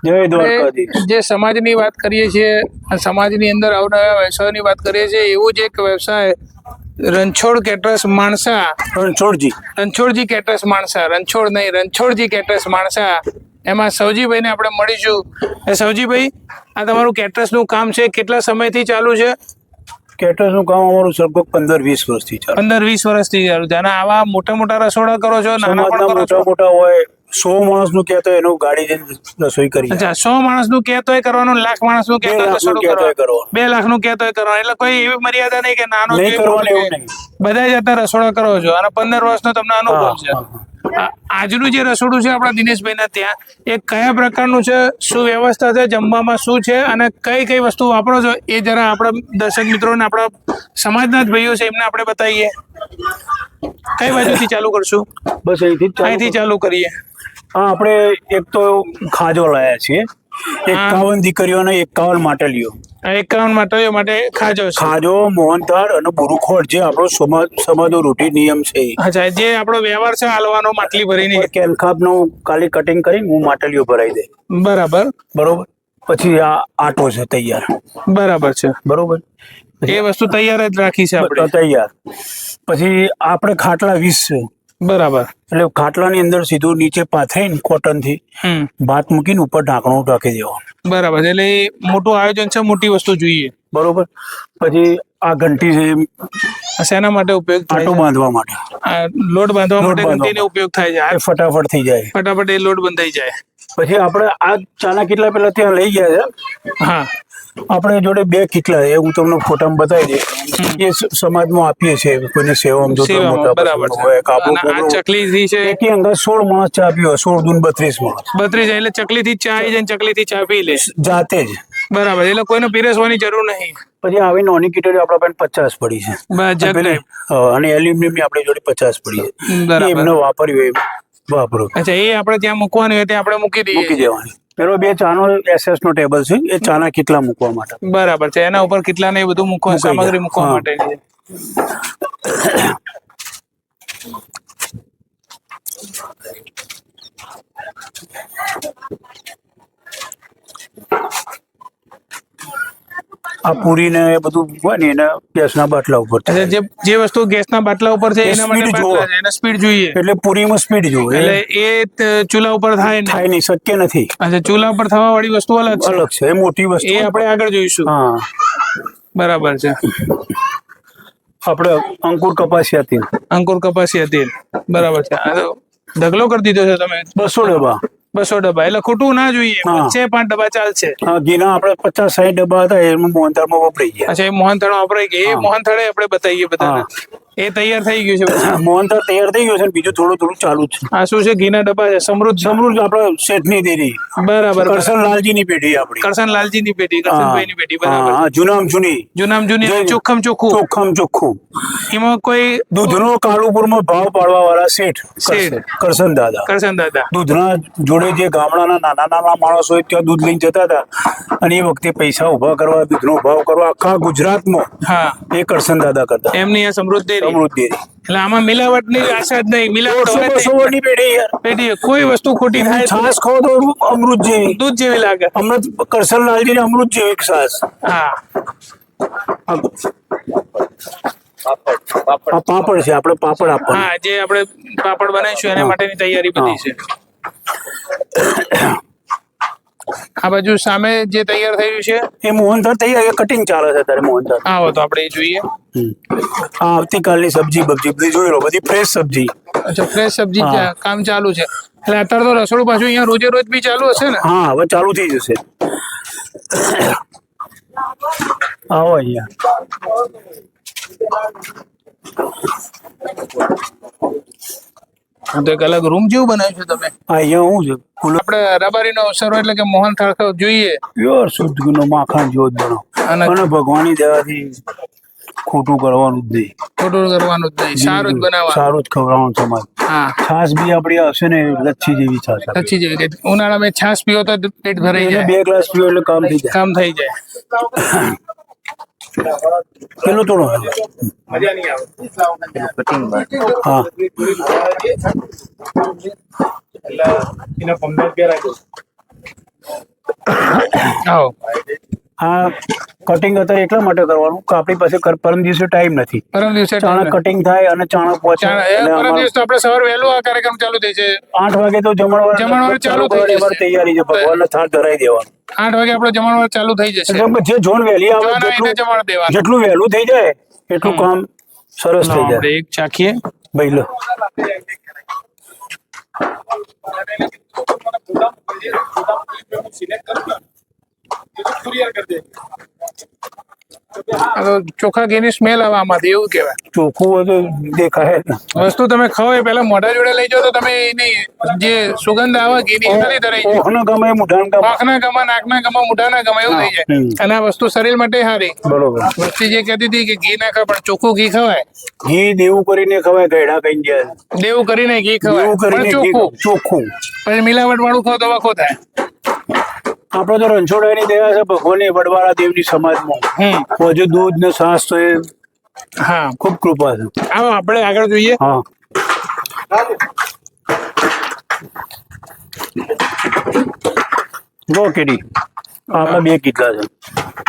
જય દ્વારકાધીશ। જે સમાજની વાત કરીએ છીએ સમાજની અંદર અવનવા વ્યવસાયની વાત કરીએ છીએ એવું જ એક વ્યવસાય રણછોડ કેટરર્સ માણસા રણછોડજી કેટરર્સ માણસા રણછોડ નહીં રણછોડજી કેટરર્સ માણસા એમાં સવજીભાઈને આપણે મળીશું। સવજીભાઈ આ તમારું કેટરર્સનું કામ છે કેટલા સમયથી ચાલુ છે? કેટરર્સનું કામ અમારું લગભગ 15-20 વર્ષથી ચાલે। 15-20 વર્ષથી ચાલુ છે અને આવા મોટા મોટા રસોડા કરો છો? નાના પણ કરો છો? મોટા હોય 100 માણસનું કહેતો એનું ગાડી જઈને રસોઈ કરી। અચ્છા 100 માણસનું કહેતો હોય કરવાનું, 1 લાખ માણસનું કહેતો હોય રસોડું કરવાનું, 2 લાખનું કહેતો હોય કરવાનું, એટલે કોઈ એવી મર્યાદા નહીં કે નાનો બધા જ અત્યારે રસોડા કરો છો અને 15 વર્ષનો તમને અનુભવ છે। આજનું જે રસોડું છે આપણા દિનેશભાઈના ત્યાં એ કયા પ્રકારનું છે, શું વ્યવસ્થા છે, જમવામાં શું છે અને કઈ કઈ વસ્તુ વાપરો છો એ જરા આપણા દર્શક મિત્રોને આપણા સમાજના જ ભાઈઓ છે એમને આપણે બતાવીએ। કઈ બાજુથી ચાલુ કરશું? બસ અહીંથી ચાલુ કરીએ। હા, આપણે એક તો ખાજો લાયા છીએ, 51 દીકરીઓને 51 માટલીઓ। 51 માટલીઓ માટે ખાજો છે? ખાજો, મોહનથાળ અને બુરુખોળ જે આપણો સમાજનો રૂઢિ નિયમ છે। અચ્છા, જે આપણો વ્યવહાર છે હાલવાનો માટલી ભરીને કેલખાપનું કાલી કટિંગ કરીને હું માટલીઓ ભરાઈ દે। બરોબર। પછી આ આટો છે તૈયાર। બરોબર। એ વસ્તુ તૈયાર જ રાખી છે આપણે? તૈયાર। પછી આપણે ખાટલા 20 છે। એટલે ખાટલાની અંદર સીધું નીચે પાથરીને કોટનથી ભાત મૂકીને ઉપર ઢાંકણું ઢાંકી દેવાનું। એટલે મોટું આયોજન છે, મોટી વસ્તુ જોઈએ। બરોબર। પછી આ ઘંટી છે, શેના માટે ઉપયોગ થાય? આટો બાંધવા માટે, લોટ બાંધવા માટે ઘંટીનો ઉપયોગ થાય છે। ફટાફટ થઈ જાય, ફટાફટ એ લોટ બંધાઈ જાય। પછી આપણે આ ચાના કેટલા પેલા ત્યાં લઈ ગયા છે। હા, આપણે જોડે 2 કિટલા છે, હું તમને ફોટામાં બતાવી દે। એ સમાજમાં આપીએ છીએ કોઈને સેવામાં ચકલી છે એકી અંગત 16 માણસ ચા પીવો, 16 દૂન 32 માણસ। 32 એટલે ચકલી થી ચા આવી જાય, ચકલી થી ચા પી લે જાતે જ। એટલે કોઈને પીરસવાની જરૂર નહીં। પછી આવી નાની કિટલી આપણા પાસે 50 પડી છે અને એલ્યુમિનિયમ ની આપણી જોડે 50 પડી છે। એમને વાપર્યું હોય વાપરો। અચ્છા, એ આપણે ત્યાં મૂકવાની હોય ત્યાં આપણે મૂકી દેવાની। પેલો 2 ચાનો SS નો ટેબલ છે, એ ચાના કેટલા મૂકવા માટે। છે, એના ઉપર કેટલા ને બધું મૂકવા સામગ્રી મૂકવા માટે। આ પૂરી ને બધું હોય ને એને ગેસના બાટલા ઉપર, જે વસ્તુ ગેસના બાટલા ઉપર છે એના માટે એને સ્પીડ જોઈએ, એટલે પૂરીમાં સ્પીડ જોઈએ, એટલે એ ચૂલા ઉપર થાય નહીં, શક્ય નથી। અચ્છા, ચૂલા ઉપર થવા વાળી વસ્તુ અલગ છે, એ મોટી વસ્તુ, એ આપણે આગળ જોઈશું। હા, બરાબર છે। આપણે અંકુર કપાસિયા તેલ, બરાબર છે। ઢગલો કરી દીધો છે તમે? 200 ડબ્બા। 200 ડબ્બા એટલે ખોટું ના જોઈએ, 5 ડબ્બા ચાલશે। ઘીના આપણે 50-60 ડબ્બા હતા, એમાં મોહનથાળમાં વપરાઈ ગયા। અચ્છા, એ મોહનથાળ વપરાઈ ગયા, એ મોહનથાળે આપણે બતાવીએ બધાને। એ તૈયાર થઈ ગયું છે? મોહનથાળ તૈયાર થઈ ગયું છે, બીજું થોડું ચાલુ છે। આ શું છે? ઘીના ડબ્બા છે, સમૃદ્ધ આપણે શેઠની દેરી। બરાબર। કરશનલાલજીની પેઢી આપણી, કરશનલાલજીની પેઢી, કરશનભાઈની પેઢી, બરાબર। જૂનામ જૂની ચોખ્ખમ ચોખ્ખું। એમાં કોઈ દૂધનો કાળુપુરમાં ભાવ પાડવા વાળા શેઠ કરશન દાદા દૂધના જોડે જે ગામડાના નાના માણસો હોય ત્યાં દૂધ લઈને જતા હતા, અને એ વખતે પૈસા ઉભા કરવા, દૂધનો ભાવ કરવા આખા ગુજરાતમાં એ કરશન દાદા કરતા। એમની આ સમૃદ્ધ એટલે આમાં મિલાવટની આશા જ નહીં, મિલાવટ પેઢી કોઈ વસ્તુ ખોટી થાય, છાસ ખાઓ તો અમૃત જેવી, દૂધ જેવી લાગે। અમૃત કરશનલાલજી ને અમૃત જેવી છાસ। હા, પાપડ છે, આપણે પાપડ આપવા, હા, જે આપણે પાપડ બનાવીશું એના માટેની તૈયારી બધી છે। આ બાજુ સામે જે તૈયાર થયું છે એ મોહનથાળ તૈયાર, કટિંગ ચાલે છે અત્યારે મોહનથાળ। આવો તો આપણે એ જોઈએ। આવતીકાલની સબ્જી બધી જોઈ લો, બધી ફ્રેશ સબ્જી। અચ્છા, ફ્રેશ સબ્જી કામ ચાલુ છે, એટલે અત્યારે તો રસોડું પાછું અહીંયા રોજે રોજ બી ચાલુ હશે ને? હા, હવે ચાલુ થઈ જશે। આવો અહીંયા, તો એક અલગ રૂમ જેવું બનાવ્યું છે તમે? અહીંયા હું છે, આપણે રબારીનો અવસર હોય એટલે કે મોહનથાળ જોઈએ, પ્યોર શુદ્ધ ઘીનો માખણ જેવો જ બનાવો, અને ભગવાનની દયાથી ખોટું કરવાનું જ નહીં, સારું જ બનાવવાનું, સારું જ ખવડાવવાનું સમાજ। હા, છાસ બી આપણી હશે ને લચ્છી જેવી છાસ, લચ્છી જેવી। ઉનાળામાં છાસ પીવો તો પેટ ભરાઈ જાય, 2 ગ્લાસ પીવો એટલે કામ થઈ જાય। પેલો થોડો મજા નહીં આવે, હા, એટલે એના 15 રાખો। આવો આ કટિંગ અત્યારે એટલા માટે કરવાનું કે આપણી પાસે પરમ દિવસે ટાઈમ નથી. પરમ દિવસે ચાણા કટિંગ થાય અને ચાણા પહોંચે. પરમ દિવસ તો આપણે સવાર વહેલું આ કાર્યક્રમ ચાલુ થઈ છે. 8 વાગે તો જમણવાર ચાલુ થઈ જશે. તૈયારી છે, ભગવાનને થાળ ધરાઈ દેવાનો. 8 વાગે આપણો જમણવાર ચાલુ થઈ જશે. જે જોન વહેલી આવે જેટલું વહેલું થઈ જાય એટલું કામ સરસ થઈ જાય. એક ચાખીએ ભાઈ લો. ચોખા ઘીની સ્મેલ આવે આમાંથી, એવું કેવાય. ચોખ્ખું હોય તો દેખાય જ. વસ્તુ તમે ખાઓ એ પેલા મોઢા જોડે લઈ જાઓ તો તમે એની જે સુગંધ આવે ઘીની નથી ધરાઈ જાય. આંખના ગમે, મોઢાના આંખના ગમે, નાકના ગમે, મોઢાના ગમે એવું થઈ જાય. અને આ વસ્તુ શરીર માટે સારી. બરોબર. વસ્તી જે કહેતી હતી કે ઘી ના ખાય, પણ ચોખ્ખું ઘી ખવાય. ઘી દેવું કરીને ખવાય, ગયડા કઈ જાય. દેવું કરીને ઘી ખવાય, ચોખ્ખું. પછી મિલાવટ વાળું ખાવ તો વખો થાય. આપડે તો રણછોડવાની દયા છે ભગવાન વડવાળા દેવની સમાજમાં. હજુ દૂધ ને છાસ તો એ હા ખૂબ કૃપા છે. આવો આપણે આગળ જોઈએ. હા ગો કેડી આપડા 2 કીધા છે.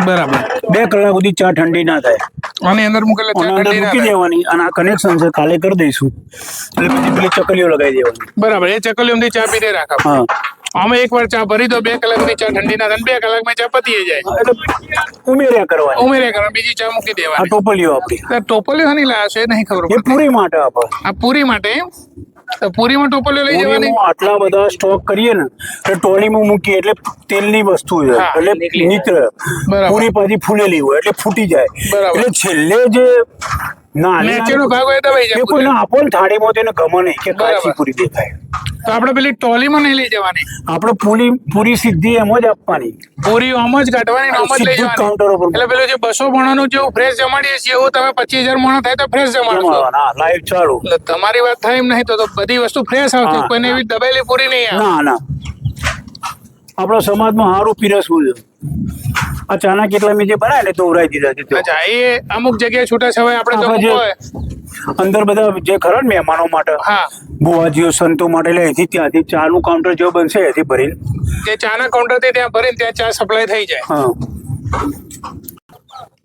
બરાબર. 2 કલાક સુધી ચા ઠંડી ના થાય. આની અંદર મૂકેલા ચા ઠંડી મૂકી દેવાની અને આ કનેક્શન છે કાલે કરી દઈશું. એટલે પછી પેલી ચકલીઓ લગાવી દેવાની. બરાબર. એ ચકલીઓમાંથી ચા પીને રાખા. હા અમે એકવાર ચા ભરી દો 2 કલાકની ચા ઠંડી ના થાય, 2 કલાકમાં ચા પતી જાય. ઉમેર્યા કરવાની, બીજી ચા મૂકી દેવાની. આ ટોપલીઓ આપણી. ટોપલીઓ હની લાવે છે નહીં ખબર. એ પૂરી માટે આપણે. આ પૂરી માટે તો પૂરીમાં ટોપલીઓ લઈ જવાની. આટલા બધા સ્ટોક કરીએ ને એટલે ટોળીમાં મૂકીએ એટલે તેલની વસ્તુ છે એટલે નીકળે. પૂરી પાછી ફૂલેલી હોય એટલે ફૂટી જાય. એટલે છેલ્લે જે નીચેનો ભાગ હોય તો કોઈને આપો ને થાળીમાં તેને ગમે નહીં કે કાચી પૂરી દેખાય. તો આપણે પેલી ટોલીમાં નહીં લઈ જવાની. આપણે પૂરી સીધી એમ જ આપવાની. પૂરી આમ જ કાઢવાની, આમ જ લઈ જવાની કાઉન્ટર ઉપર. એટલે પેલું જે 200 મણનું જેવું ફ્રેશ જમાડીએ છીએ એવું તમે 25,000 મણ થાય તો ફ્રેશ જમાડો. લાઈવ ચાલુ. તમારી વાત થાય એમ નહીં તો બધી વસ્તુ ફ્રેશ આવશે. કોઈને એવી દબાયેલી પૂરી નહીં આવે. ના આપણા સમાજમાં સારું પીરસવું છે. આ ચાના કેટલા મેં જે બનાવે ને તો ઉરાઈ દીધા છે. અચ્છા, એ અમુક જગ્યાએ છૂટા છવાય આપણે અંદર બધા જે ખરા મહેમાનો માટે, હા બુવાજીઓ સંતો માટે એટલે અહીંથી ત્યાંથી ચાનું કાઉન્ટર જેવું બનશે અહીંથી ભરીને જે ચાના કાઉન્ટર થી ત્યાં ભરીને ત્યાં ચા સપ્લાય થઈ જાય. હા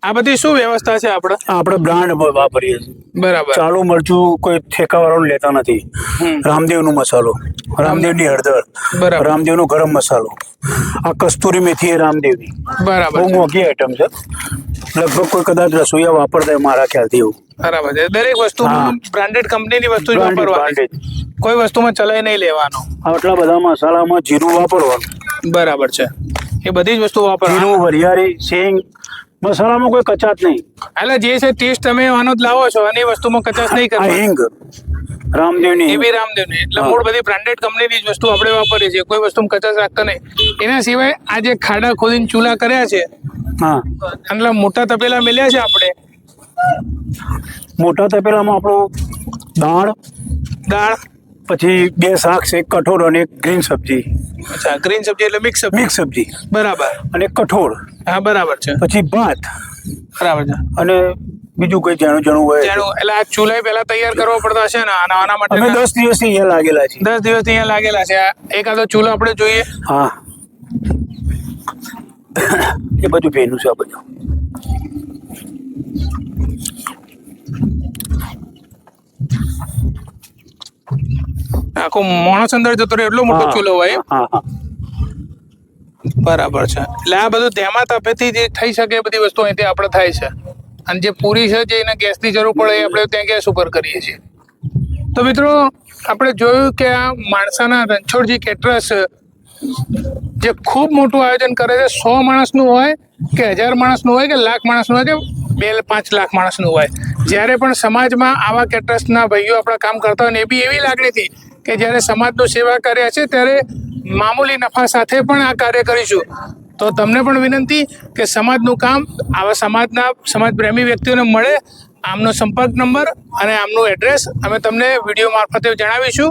આ બધી શું વ્યવસ્થા છે આપણે બ્રાન્ડ વાપરીએ છીએ. બરાબર. ચાલુ મરચું કોઈ ઠેકાવાળાનું લેતા નથી. રામદેવનો મસાલો, રામદેવની હળદર, રામદેવનો ગરમ મસાલો, આ કસ્તુરી મેથી એ રામદેવની. બરાબર. બહુ મોંઘી આઈટમ છે. લગભગ કોઈ કદાચ રસોઈયા વાપરતા હોય મારા ખ્યાલથી એવું. બરાબર છે. દરેક વસ્તુમાં બ્રાન્ડેડ કંપનીની વસ્તુ જ વાપરવાની. કોઈ વસ્તુમાં ચલાઈ નહીં લેવાનો. આટલા બધા મસાલામાં જીરું વાપરવાનું. બરાબર છે. એ બધી જ વસ્તુ વાપરવાની. જીરું, વરિયાળી, સેંગ, મસાલામાં કોઈ કચાશ નહીં. એટલે જે છે ટેસ્ટ તમે આનો જ લાવો છો અને એ વસ્તુમાં કચાશ નહીં કરવાની. હિંગ રામદેવની, એ બી રામદેવની. એટલે મૂળ બધી બ્રાન્ડેડ કંપનીની જ વસ્તુ આપણે વાપરીએ છીએ. કોઈ વસ્તુમાં કચાશ રાખતા નહીં. એના સિવાય આ જે ખાડા ખોદીને ચૂલા કર્યા છે, હા, એટલે મોટા તપેલા મેલ્યા છે આપણે. મોટા તપેલામાં આપણું દાળ, પછી 2 શાક છે, કઠોળ અને ગ્રીન સબ્જી. અચ્છા, ગ્રીન સબ્જી એટલે મિક્સ સબ્જી. બરાબર. અને કઠોળ. હા, બરાબર છે. પછી ભાત. બરાબર છે. અને બીજું કોઈ જાણું હોય. એટલે આ ચૂલા પહેલા તૈયાર કરવો પડતા છે ને આના માટે. અમે 10 દિવસથી અહીંયા લાગેલા છે. 10 દિવસથી અહીંયા લાગેલા છે. એકાદો ચૂલો આપણે જોઈએ. હા, એ બધું ભેનું છે આ બધું. આખો માણસ અંદર જતો રહે એટલો મોટો ચૂલો હોય. બરાબર છે. એટલે આ બધું ધ્યામાં તાપેથી જે થઈ શકે એ બધી વસ્તુ અહીંથી આપણે થાય છે. અને જે પૂરી છે જે એને ગેસની જરૂર પડે એ આપણે ત્યાં ગેસ ઉપર કરીએ છીએ. તો મિત્રો આપણે જોયું કે આ માણસાના રણછોડજી કેટરર્સ જે ખૂબ મોટું આયોજન કરે છે. 100 માણસનું હોય કે 1000 માણસનું હોય કે લાખ માણસનું હોય કે 2-5 લાખ માણસનું હોય. જ્યારે પણ સમાજમાં આવા કેટરર્સના ભાઈઓ આપણા કામ કરતા હોય ને એ બી એવી લાગણીથી કે જ્યારે સમાજનું સેવા કર્યા છે ત્યારે મામૂલી નફા સાથે પણ આ કાર્ય કરીશું. તો તમને પણ વિનંતી કે સમાજનું કામ આવા સમાજ પ્રેમી વ્યક્તિઓને મળે. આમનો સંપર્ક નંબર અને આમનું એડ્રેસ અમે તમને વિડીયો મારફતે જણાવીશું.